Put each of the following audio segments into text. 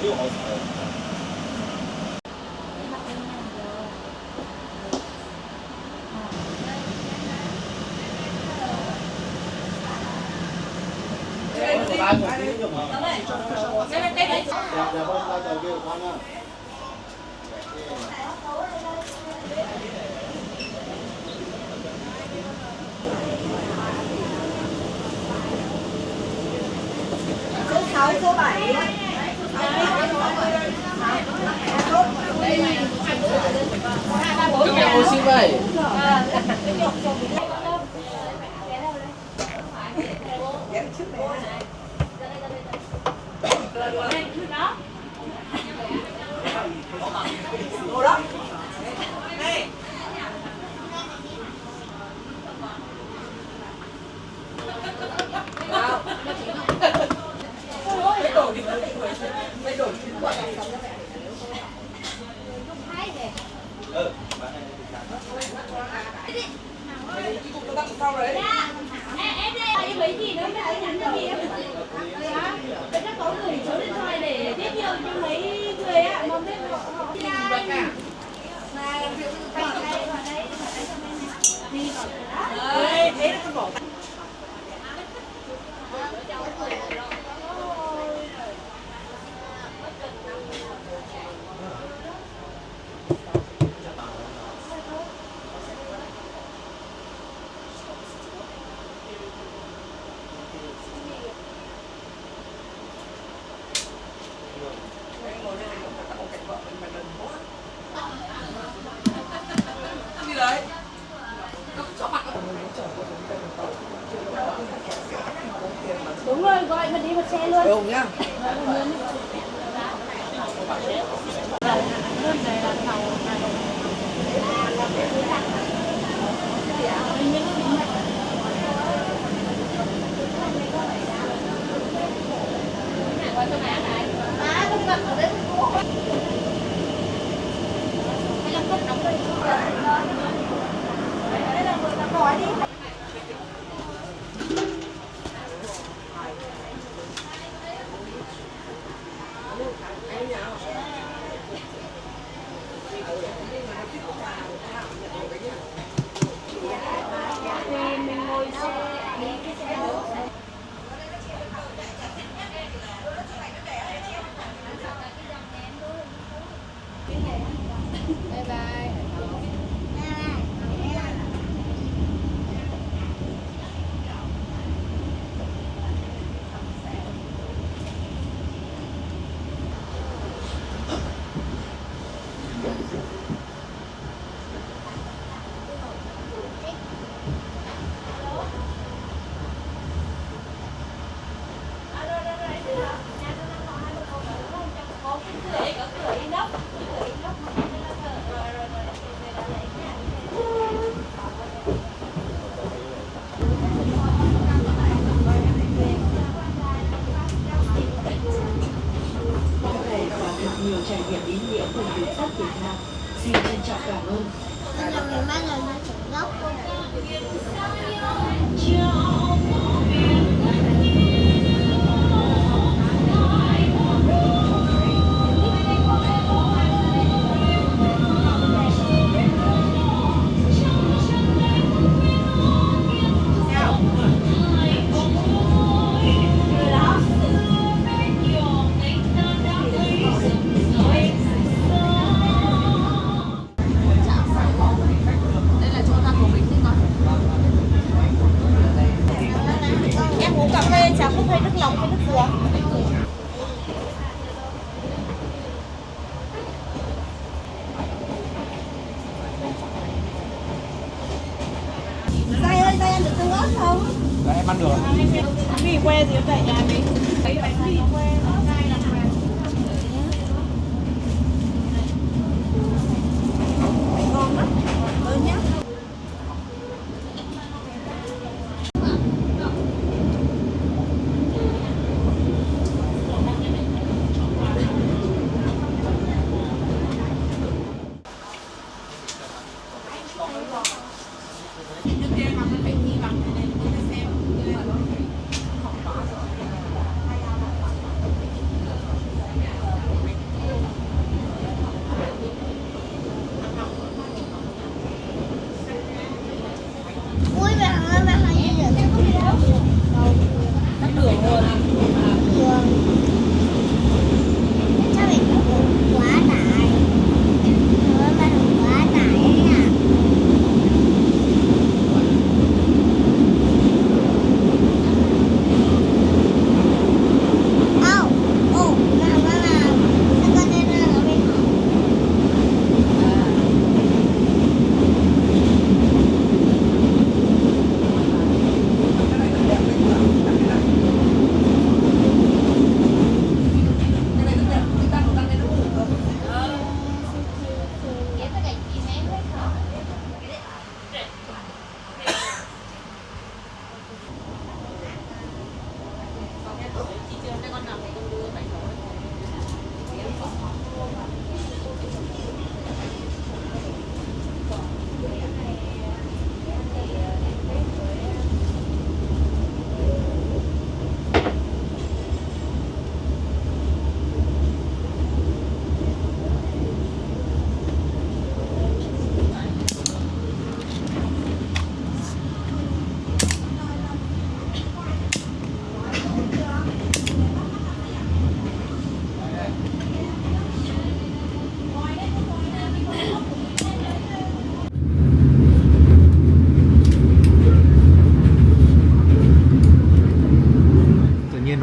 Số 6, số 7. Chúng em oxy vậy. Ngồi đó. Em đây mấy gì nữa phải nhắn cho gì em để các có gửi số điện thoại để tiết nhiều cho mấy người ạ mà biết họ này vào đây cho em đi đấy thế là con bỏ đúng rồi, gọi mà đi một xe luôn. Đúng nhá. Thì mình ngồi xe đi cái xe đó. Bye bye. nhiều trải nghiệm ý nghĩa cùng đường sắt Việt Nam. Xin trân trọng cảm ơn. Em uống cà phê trắng không hay nước nóng hay nước dừa? Giai ơi, Giai ăn được tương ớt không? Dạ em ăn được. Mì que gì vậy nhà mình? Thấy bánh mì que. Ngon lắm. Ơi nhá.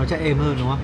nó chạy êm hơn đúng không?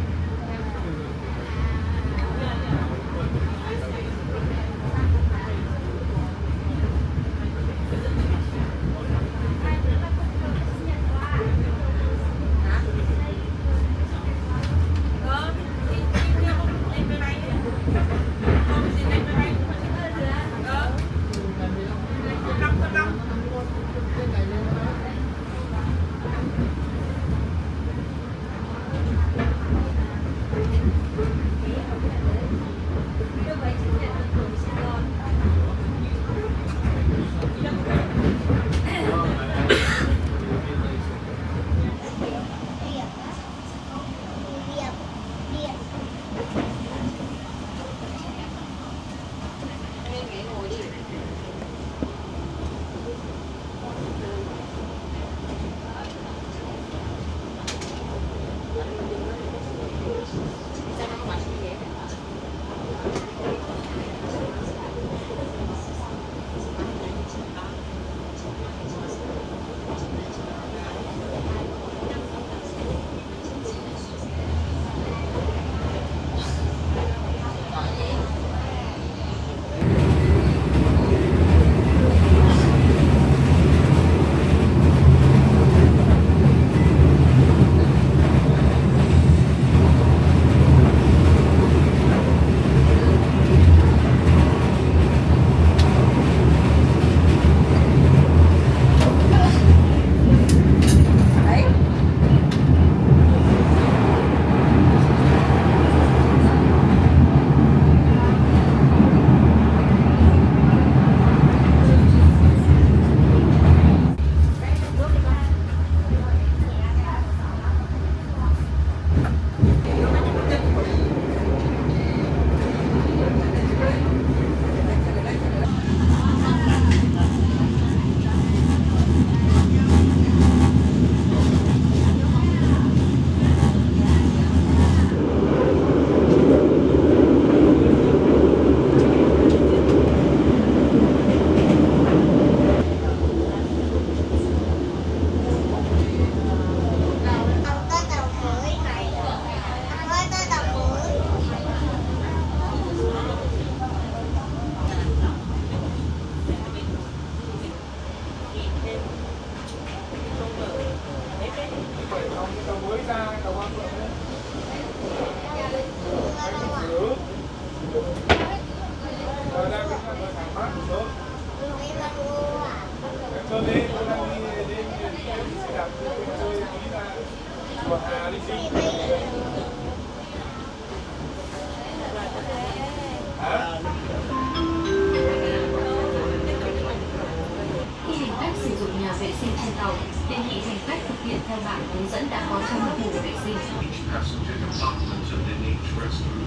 Khi hành khách sử dụng nhà vệ sinh trên tàu, đề nghị hành khách thực hiện theo bản hướng dẫn đã có trong khu vệ sinh. Each passenger compartment and in each restroom.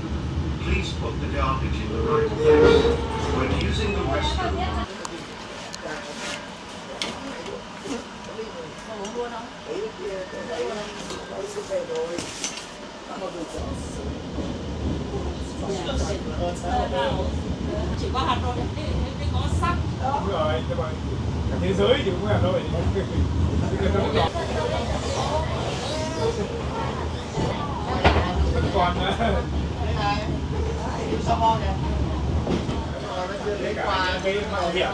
Please put the garbage in the right place. When using the restroom, chỉ có Hà Nội thì có sắc. Đúng rồi, các bạn. Thế giới thì cũng Hà Nội. Vẫn còn cả cái mạo hiểm.